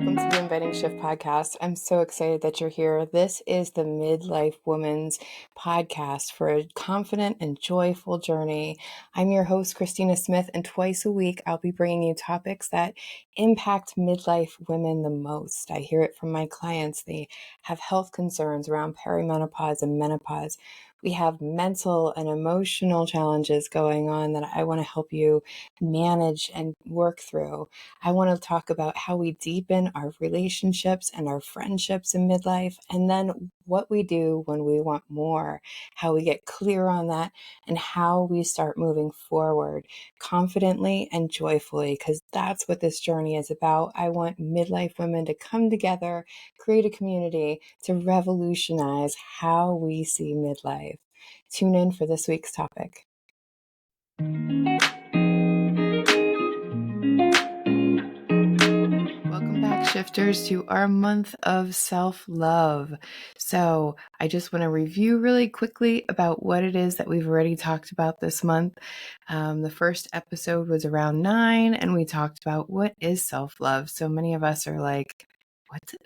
welcome to the Inviting Shift podcast. I'm so excited that you're here. This is the Midlife Woman's podcast for a confident and joyful journey. I'm your host, Christina Smith, and twice a week I'll be bringing you topics that impact midlife women the most. I hear it from my clients. They have health concerns around perimenopause and menopause. We have mental and emotional challenges going on that I want to help you manage and work through. I want to talk about how we deepen our relationships and our friendships in midlife, and then what we do when we want more, how we get clear on that, and how we start moving forward confidently and joyfully, because that's what this journey is about. I want midlife women to come together, create a community to revolutionize how we see midlife. Tune in for this week's topic. Welcome back, shifters, to our month of self-love. So I just want to review really quickly about what it is that we've already talked about this month. The first episode was around 9, and we talked about what is self-love. So many of us are like,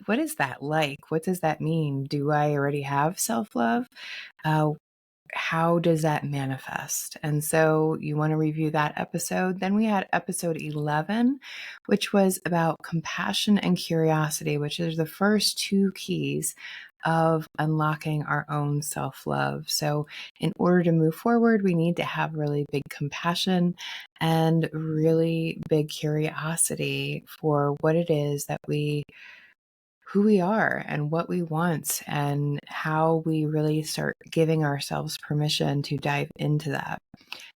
what is that like? What does that mean? Do I already have self-love? How does that manifest? And so you want to review that episode. Then we had episode 11, which was about compassion and curiosity, which is the first two keys of unlocking our own self-love. So in order to move forward, we need to have really big compassion and really big curiosity for what it is that who we are and what we want, and how we really start giving ourselves permission to dive into that.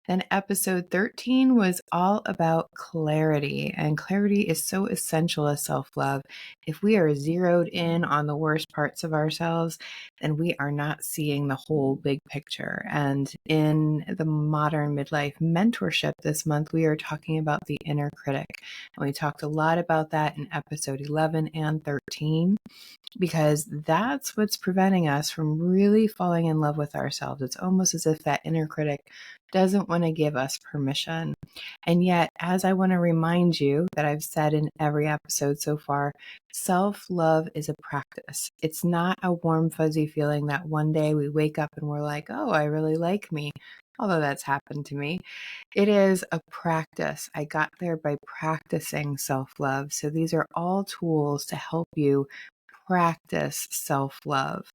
Then episode 13 was all about clarity, and clarity is so essential as self-love. If we are zeroed in on the worst parts of ourselves, then we are not seeing the whole big picture. And in the modern midlife mentorship this month, we are talking about the inner critic. And we talked a lot about that in episode 11 and 13, because that's what's preventing us from really falling in love with ourselves. It's almost as if that inner critic doesn't want to give us permission. And yet, as I want to remind you that I've said in every episode so far, self-love is a practice. It's not a warm, fuzzy feeling that one day we wake up and we're like, oh, I really like me. Although that's happened to me. It is a practice. I got there by practicing self-love. So these are all tools to help you practice self-love.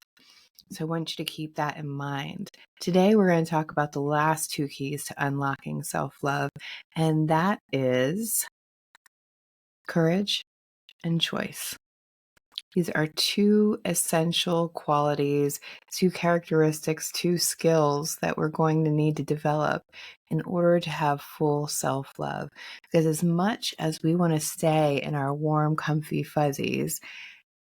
So I want you to keep that in mind. Today, we're going to talk about the last two keys to unlocking self-love, and that is courage and choice. These are two essential qualities, two characteristics, two skills that we're going to need to develop in order to have full self-love. Because as much as we want to stay in our warm, comfy fuzzies,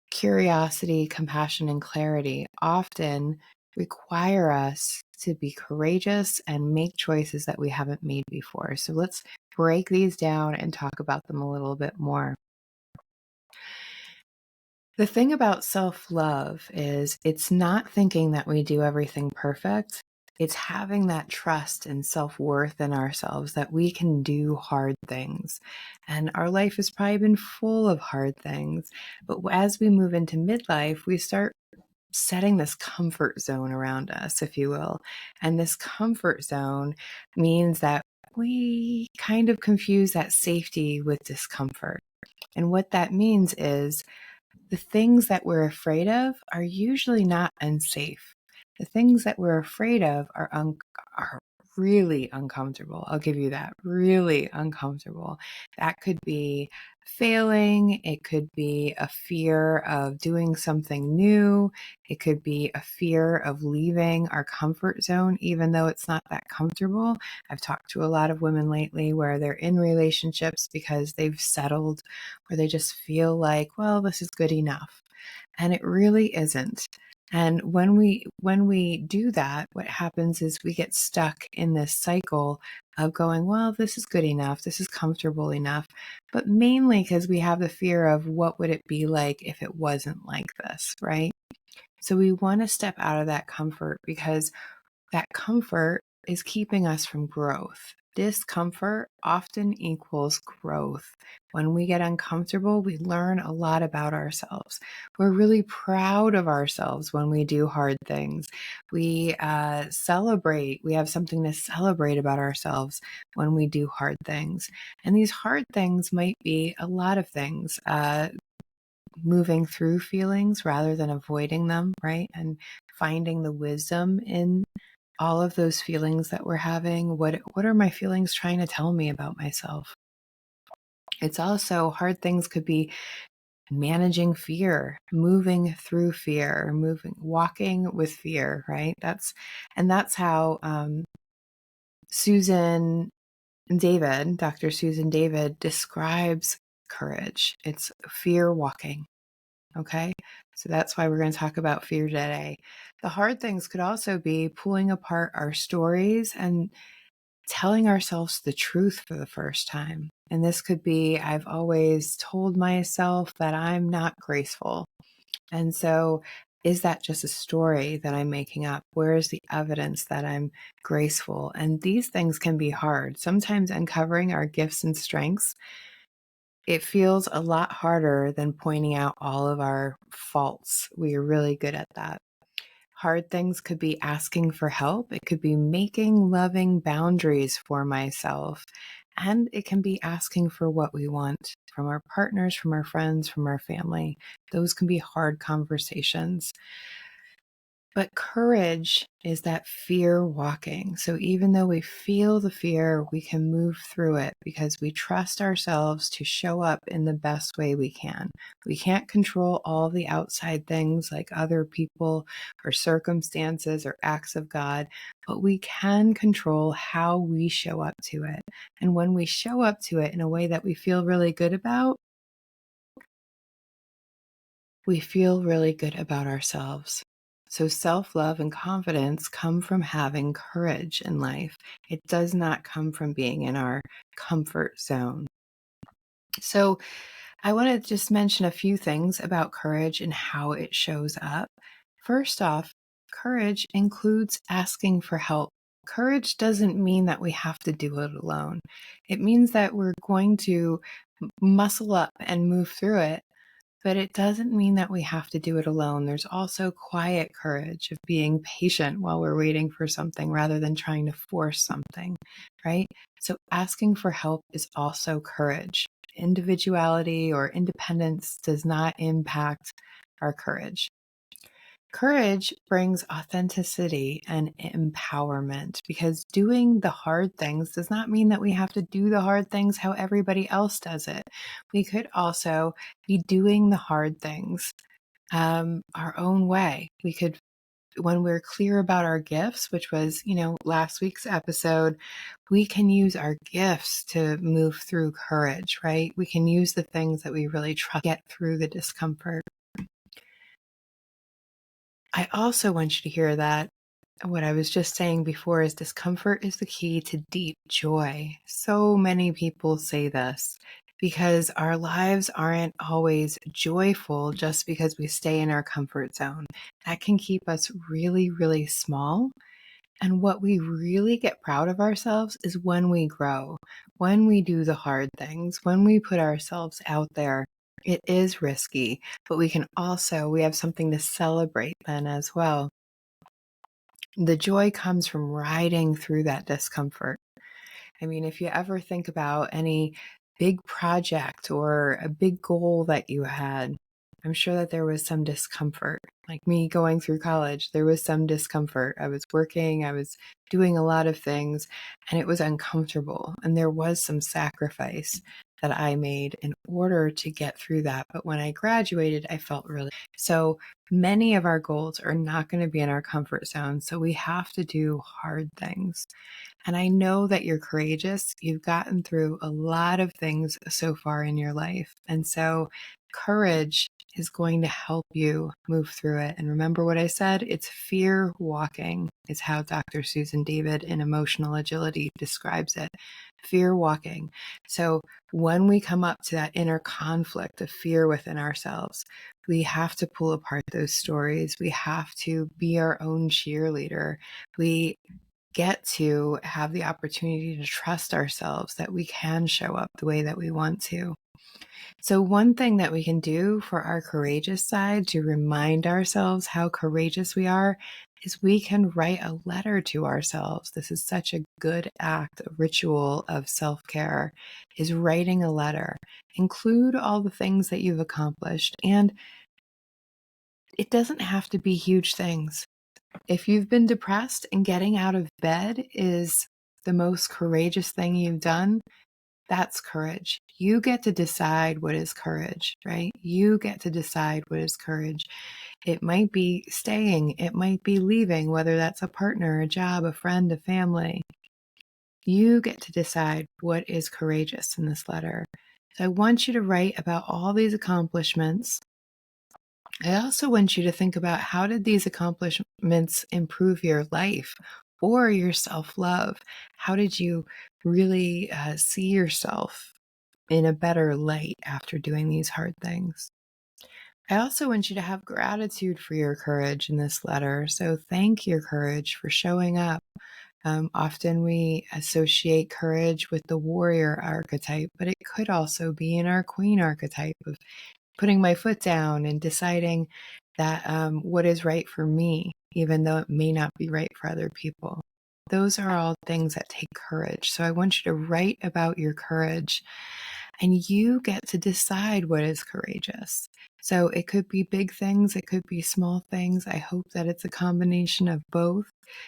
curiosity, compassion, and clarity often require us to be courageous and make choices that we haven't made before. So let's break these down and talk about them a little bit more. The thing about self-love is it's not thinking that we do everything perfect. It's having that trust and self-worth in ourselves that we can do hard things. And our life has probably been full of hard things. But as we move into midlife, we start setting this comfort zone around us, if you will. And this comfort zone means that we kind of confuse that safety with discomfort. And what that means is the things that we're afraid of are usually not unsafe. The things that we're afraid of are really uncomfortable. I'll give you that. Really uncomfortable. That could be failing. It could be a fear of doing something new. It could be a fear of leaving our comfort zone, even though it's not that comfortable. I've talked to a lot of women lately where they're in relationships because they've settled, where they just feel like, well, this is good enough. And it really isn't. And when we do that, what happens is we get stuck in this cycle of going, well, this is good enough, this is comfortable enough, but mainly because we have the fear of what would it be like if it wasn't like this, right? So we want to step out of that comfort, because that comfort is keeping us from growth. Discomfort often equals growth. When we get uncomfortable, we learn a lot about ourselves. We're really proud of ourselves when we do hard things. We celebrate. We have something to celebrate about ourselves when we do hard things. And these hard things might be a lot of things. Moving through feelings rather than avoiding them, right? And finding the wisdom in all of those feelings that we're having. What are my feelings trying to tell me about myself? It's also hard things could be managing fear, moving through fear, walking with fear, right? That's how Susan David, Dr. Susan David describes courage. It's fear walking. Okay. So that's why we're going to talk about fear today. The hard things could also be pulling apart our stories and telling ourselves the truth for the first time. And this could be, I've always told myself that I'm not graceful. And so, is that just a story that I'm making up? Where is the evidence that I'm graceful? And these things can be hard. Sometimes uncovering our gifts and strengths, it feels a lot harder than pointing out all of our faults. We are really good at that. Hard things could be asking for help. It could be making loving boundaries for myself. And it can be asking for what we want from our partners, from our friends, from our family. Those can be hard conversations. But courage is that fear walking. So even though we feel the fear, we can move through it because we trust ourselves to show up in the best way we can. We can't control all the outside things like other people or circumstances or acts of God, but we can control how we show up to it. And when we show up to it in a way that we feel really good about, we feel really good about ourselves. So, self love and confidence come from having courage in life. It does not come from being in our comfort zone. So, I want to just mention a few things about courage and how it shows up. First off, courage includes asking for help. Courage doesn't mean that we have to do it alone. It means that we're going to muscle up and move through it, but it doesn't mean that we have to do it alone. There's also quiet courage of being patient while we're waiting for something rather than trying to force something, right? So asking for help is also courage. Individuality or independence does not impact our courage. Courage brings authenticity and empowerment because doing the hard things does not mean that we have to do the hard things how everybody else does it. We could also be doing the hard things our own way. We could, when we're clear about our gifts, which was, last week's episode, we can use our gifts to move through courage, right? We can use the things that we really trust to get through the discomfort. I also want you to hear that what I was just saying before is discomfort is the key to deep joy. So many people say this because our lives aren't always joyful just because we stay in our comfort zone. That can keep us really, really small. And what we really get proud of ourselves is when we grow, when we do the hard things, when we put ourselves out there. It is risky, but we have something to celebrate then as well. The joy comes from riding through that discomfort. I mean, if you ever think about any big project or a big goal that you had, I'm sure that there was some discomfort. Like me going through college, there was some discomfort. I was working, I was doing a lot of things, and it was uncomfortable. And there was some sacrifice that I made in order to get through that. But when I graduated, I felt really so many of our goals are not going to be in our comfort zone. So we have to do hard things. And I know that you're courageous. You've gotten through a lot of things so far in your life. And so courage is going to help you move through it. And remember what I said? It's fear walking, is how Dr. Susan David in Emotional Agility describes it. Fear walking. So when we come up to that inner conflict of fear within ourselves, we have to pull apart those stories. We have to be our own cheerleader. We get to have the opportunity to trust ourselves that we can show up the way that we want to. So, one thing that we can do for our courageous side to remind ourselves how courageous we are is we can write a letter to ourselves. This is such a good act, a ritual of self-care, is writing a letter. Include all the things that you've accomplished, and it doesn't have to be huge things. If you've been depressed and getting out of bed is the most courageous thing you've done, that's courage. You get to decide what is courage, right? You get to decide what is courage. It might be staying, it might be leaving, whether that's a partner, a job, a friend, a family. You get to decide what is courageous in this letter. So I want you to write about all these accomplishments. I also want you to think about, how did these accomplishments improve your life or your self-love? How did you really see yourself in a better light after doing these hard things? I also want you to have gratitude for your courage in this letter. So thank your courage for showing up. Often we associate courage with the warrior archetype, but it could also be in our queen archetype of putting my foot down and deciding that what is right for me, even though it may not be right for other people. Those are all things that take courage. So I want you to write about your courage, and you get to decide what is courageous. So it could be big things, it could be small things. I hope that it's a combination of both,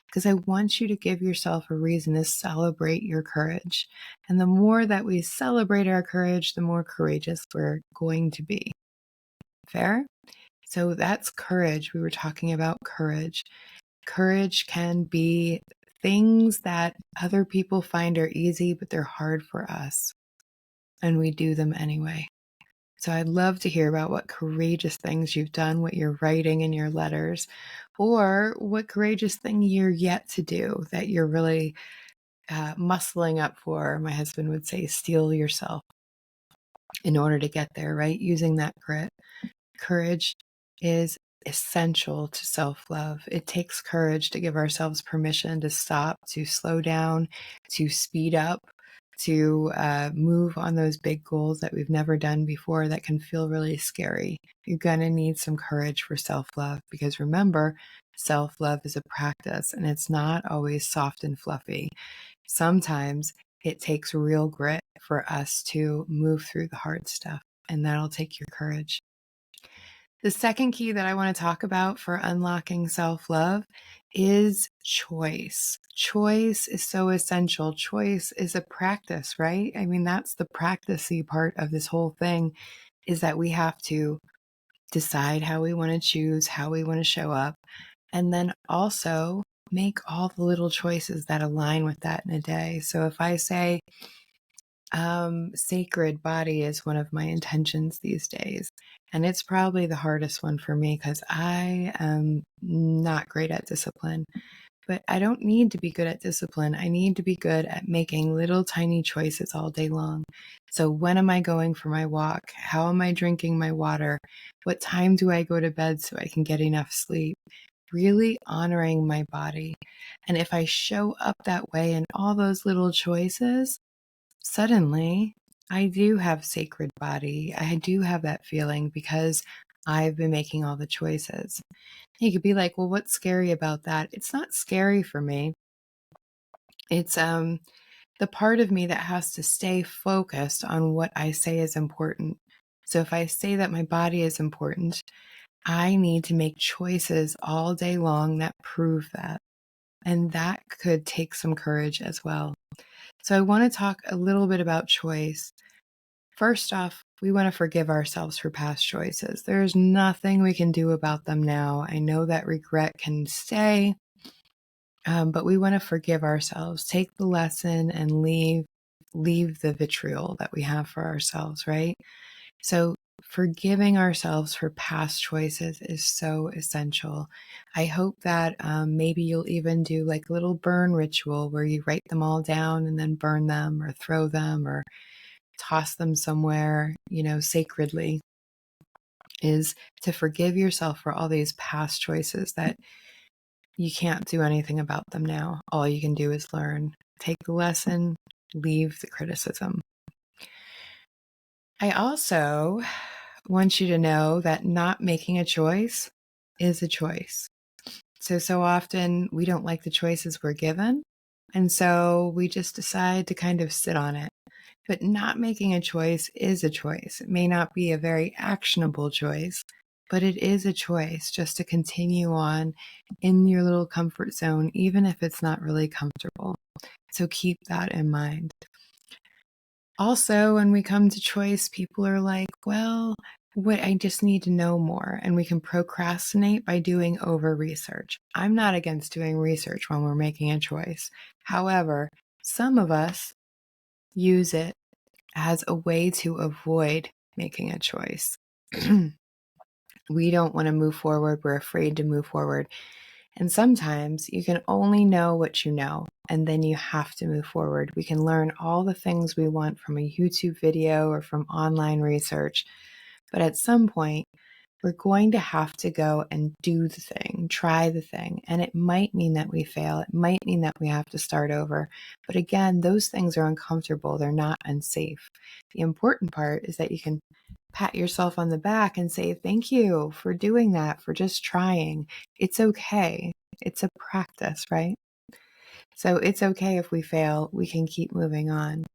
because I want you to give yourself a reason to celebrate your courage. And the more that we celebrate our courage, the more courageous we're going to be. Fair? So that's courage. We were talking about courage. Courage can be things that other people find are easy, but they're hard for us, and we do them anyway. So I'd love to hear about what courageous things you've done, what you're writing in your letters, or what courageous thing you're yet to do that you're really muscling up for. My husband would say, steel yourself in order to get there, right? Using that grit. Courage is essential to self-love. It takes courage to give ourselves permission to stop, to slow down, to speed up, to move on those big goals that we've never done before that can feel really scary. You're going to need some courage for self-love, because remember, self-love is a practice and it's not always soft and fluffy. Sometimes it takes real grit for us to move through the hard stuff, and that'll take your courage. The second key that I want to talk about for unlocking self-love is choice. Choice is so essential. Choice is a practice, right? I mean, that's the practicey part of this whole thing, is that we have to decide how we want to choose, how we want to show up, and then also make all the little choices that align with that in a day. So if I say, sacred body is one of my intentions these days. And it's probably the hardest one for me because I am not great at discipline. But I don't need to be good at discipline. I need to be good at making little tiny choices all day long. So when am I going for my walk? How am I drinking my water? What time do I go to bed so I can get enough sleep? Really honoring my body. And if I show up that way in all those little choices, suddenly I do have sacred body. I do have that feeling because I've been making all the choices. You could be like, well, what's scary about that? It's not scary for me. It's the part of me that has to stay focused on what I say is important. So if I say that my body is important, I need to make choices all day long that prove that. And that could take some courage as well. So I want to talk a little bit about choice. First off, we want to forgive ourselves for past choices. There's nothing we can do about them now. I know that regret can stay, but we want to forgive ourselves. Take the lesson and leave the vitriol that we have for ourselves, right? So forgiving ourselves for past choices is so essential. I hope that maybe you'll even do like a little burn ritual where you write them all down and then burn them or throw them or toss them somewhere, sacredly, is to forgive yourself for all these past choices that you can't do anything about them now. All you can do is learn. Take the lesson, leave the criticism. I also want you to know that not making a choice is a choice. So often we don't like the choices we're given. And so we just decide to kind of sit on it. But not making a choice is a choice. It may not be a very actionable choice, but it is a choice just to continue on in your little comfort zone, even if it's not really comfortable. So keep that in mind. Also, when we come to choice, people are like, well, what I just need to know more. And we can procrastinate by doing over research. I'm not against doing research when we're making a choice. However, some of us use it as a way to avoid making a choice. We don't want to move forward. We're afraid to move forward. And sometimes you can only know what you know, and then you have to move forward. We can learn all the things we want from a YouTube video or from online research, but at some point, we're going to have to go and do the thing, try the thing. And it might mean that we fail. It might mean that we have to start over. But again, those things are uncomfortable. They're not unsafe. The important part is that you can pat yourself on the back and say, thank you for doing that, for just trying. It's okay. It's a practice, right? So it's okay if we fail. We can keep moving on.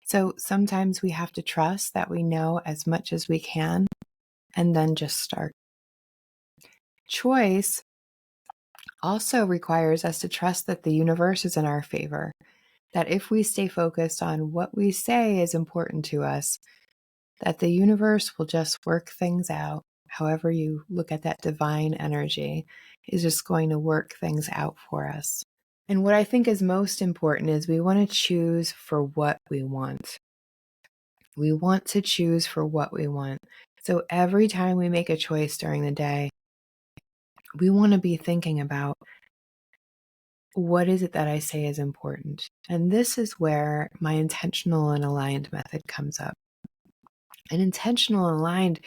So sometimes we have to trust that we know as much as we can and then just start. Choice also requires us to trust that the universe is in our favor, that if we stay focused on what we say is important to us, that the universe will just work things out. However you look at that divine energy is just going to work things out for us. And what I think is most important is we want to choose for what we want. We want to choose for what we want. So every time we make a choice during the day, we want to be thinking about, what is it that I say is important? And this is where my intentional and aligned method comes up. And intentional and aligned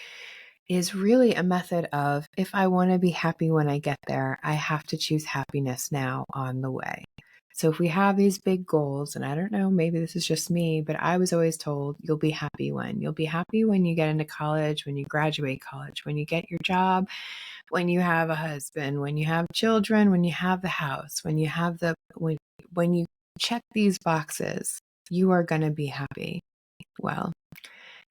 is really a method of, if I want to be happy when I get there, I have to choose happiness now on the way. So if we have these big goals, and I don't know, maybe this is just me, but I was always told you'll be happy when. You'll be happy when you get into college, when you graduate college, when you get your job, when you have a husband, when you have children, when you have the house, when you have when you check these boxes, you are going to be happy. Well,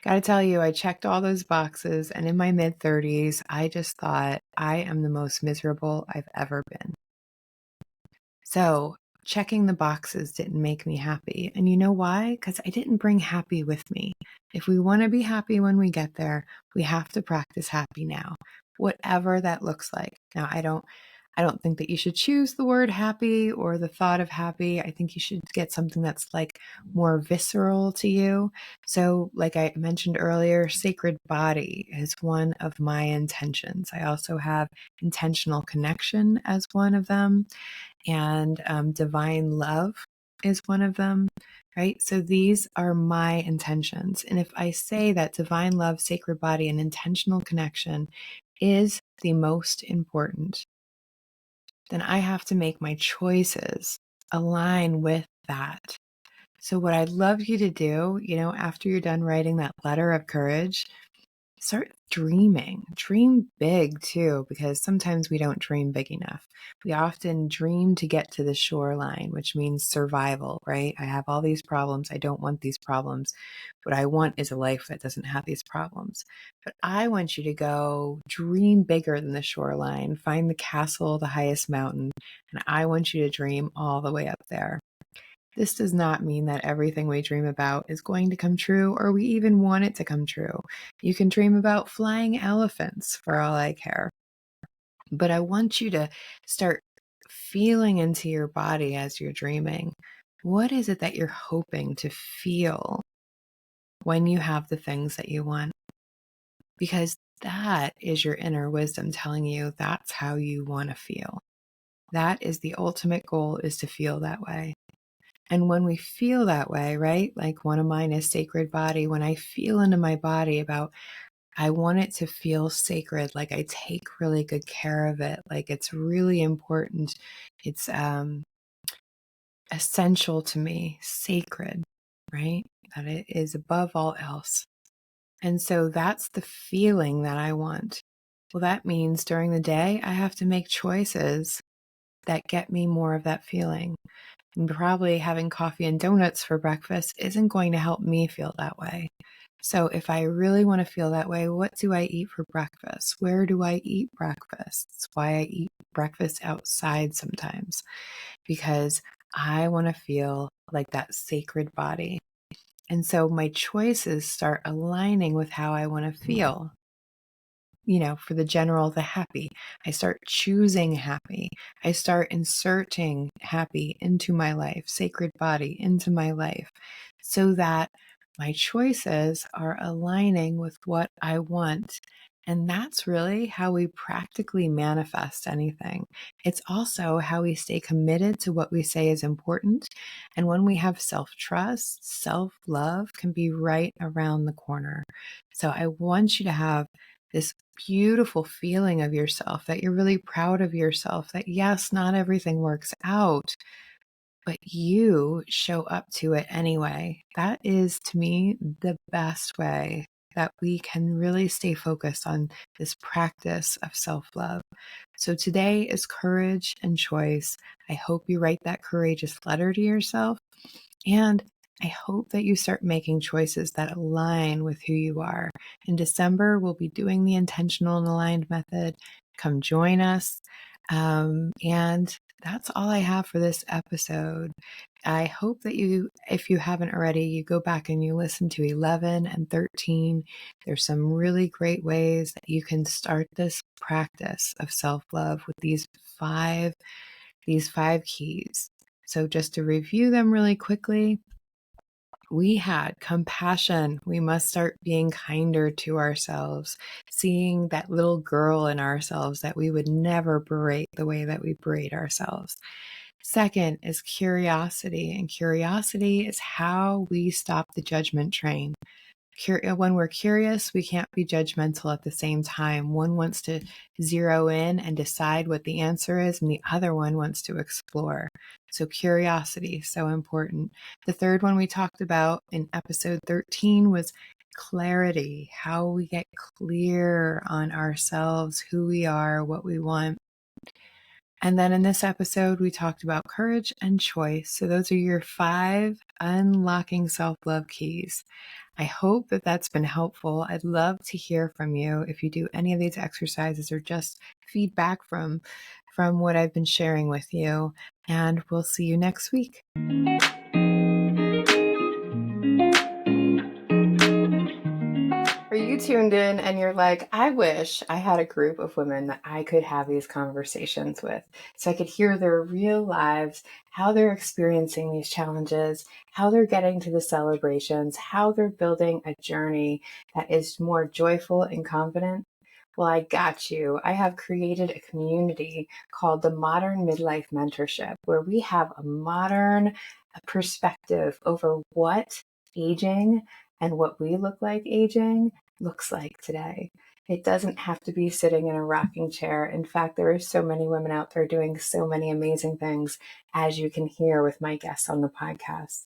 gotta tell you, I checked all those boxes, and in my mid-30s, I just thought I am the most miserable I've ever been. So checking the boxes didn't make me happy. And you know why? Because I didn't bring happy with me. If we want to be happy when we get there, we have to practice happy now, whatever that looks like. Now, I don't think that you should choose the word happy or the thought of happy. I think you should get something that's like more visceral to you. So, like I mentioned earlier, sacred body is one of my intentions. I also have intentional connection as one of them, and divine love is one of them, right? So these are my intentions. And if I say that divine love, sacred body, and intentional connection is the most important, then I have to make my choices align with that. So what I'd love you to do, after you're done writing that letter of courage, start dreaming. Dream big too, because sometimes we don't dream big enough. We often dream to get to the shoreline, which means survival, right? I have all these problems. I don't want these problems. What I want is a life that doesn't have these problems. But I want you to go dream bigger than the shoreline, find the castle, the highest mountain, and I want you to dream all the way up there. This does not mean that everything we dream about is going to come true, or we even want it to come true. You can dream about flying elephants for all I care. But I want you to start feeling into your body as you're dreaming. What is it that you're hoping to feel when you have the things that you want? Because that is your inner wisdom telling you that's how you want to feel. That is the ultimate goal, is to feel that way. And when we feel that way, right? Like one of mine is sacred body. When I feel into my body about I want it to feel sacred, like I take really good care of it, like it's really important. It's essential to me, sacred, right? That it is above all else. And so that's the feeling that I want. Well, that means during the day, I have to make choices that get me more of that feeling. And probably having coffee and donuts for breakfast isn't going to help me feel that way. So if I really want to feel that way, what do I eat for breakfast? Where do I eat breakfast? It's why I eat breakfast outside sometimes, because I want to feel like that sacred body. And so my choices start aligning with how I want to feel. For the general, the happy. I start choosing happy. I start inserting happy into my life, sacred body into my life, so that my choices are aligning with what I want. And that's really how we practically manifest anything. It's also how we stay committed to what we say is important. And when we have self trust, self love can be right around the corner. So I want you to have this beautiful feeling of yourself, that you're really proud of yourself, that yes, not everything works out, but you show up to it anyway. That is, to me, the best way that we can really stay focused on this practice of self-love. So today is courage and choice. I hope you write that courageous letter to yourself. And I hope that you start making choices that align with who you are. In December, we'll be doing the intentional and aligned method. Come join us. And that's all I have for this episode. I hope that you, if you haven't already, you go back and you listen to 11 and 13. There's some really great ways that you can start this practice of self-love with these five keys. So just to review them really quickly, we had compassion. We must start being kinder to ourselves, seeing that little girl in ourselves that we would never berate the way that we berate ourselves. Second is curiosity, and curiosity is how we stop the judgment train. When we're curious, we can't be judgmental at the same time. One wants to zero in and decide what the answer is, and the other one wants to explore. So curiosity, so important. The third one we talked about in episode 13 was clarity, how we get clear on ourselves, who we are, what we want. And then in this episode, we talked about courage and choice. So those are your 5 unlocking self-love keys. I hope that that's been helpful. I'd love to hear from you if you do any of these exercises or just feedback from what I've been sharing with you. And we'll see you next week. Are you tuned in and you're like, I wish I had a group of women that I could have these conversations with so I could hear their real lives, how they're experiencing these challenges, how they're getting to the celebrations, how they're building a journey that is more joyful and confident? Well, I got you. I have created a community called the Modern Midlife Mentorship, where we have a modern perspective over what aging and what we look like aging looks like today. It doesn't have to be sitting in a rocking chair. In fact, there are so many women out there doing so many amazing things, as you can hear with my guests on the podcast.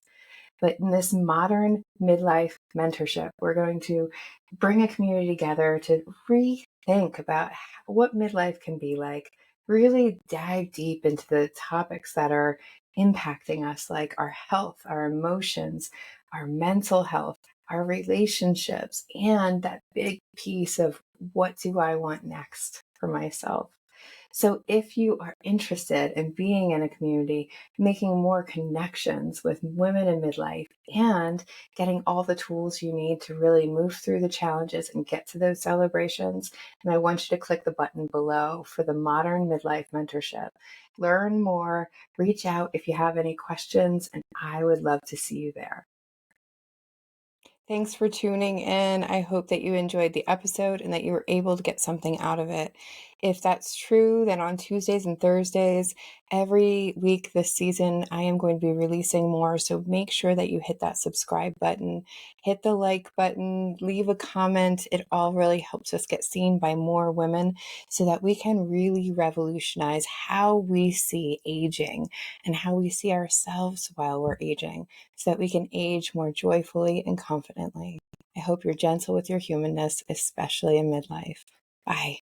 But in this modern midlife mentorship, we're going to bring a community together to rethink about what midlife can be like, really dive deep into the topics that are impacting us, like our health, our emotions, our mental health, our relationships, and that big piece of what do I want next for myself. So if you are interested in being in a community, making more connections with women in midlife, and getting all the tools you need to really move through the challenges and get to those celebrations, then I want you to click the button below for the Modern Midlife Mentorship. Learn more, reach out if you have any questions, and I would love to see you there. Thanks for tuning in. I hope that you enjoyed the episode and that you were able to get something out of it. If that's true, then on Tuesdays and Thursdays, every week this season, I am going to be releasing more. So make sure that you hit that subscribe button, hit the like button, leave a comment. It all really helps us get seen by more women so that we can really revolutionize how we see aging and how we see ourselves while we're aging so that we can age more joyfully and confidently. I hope you're gentle with your humanness, especially in midlife. Bye.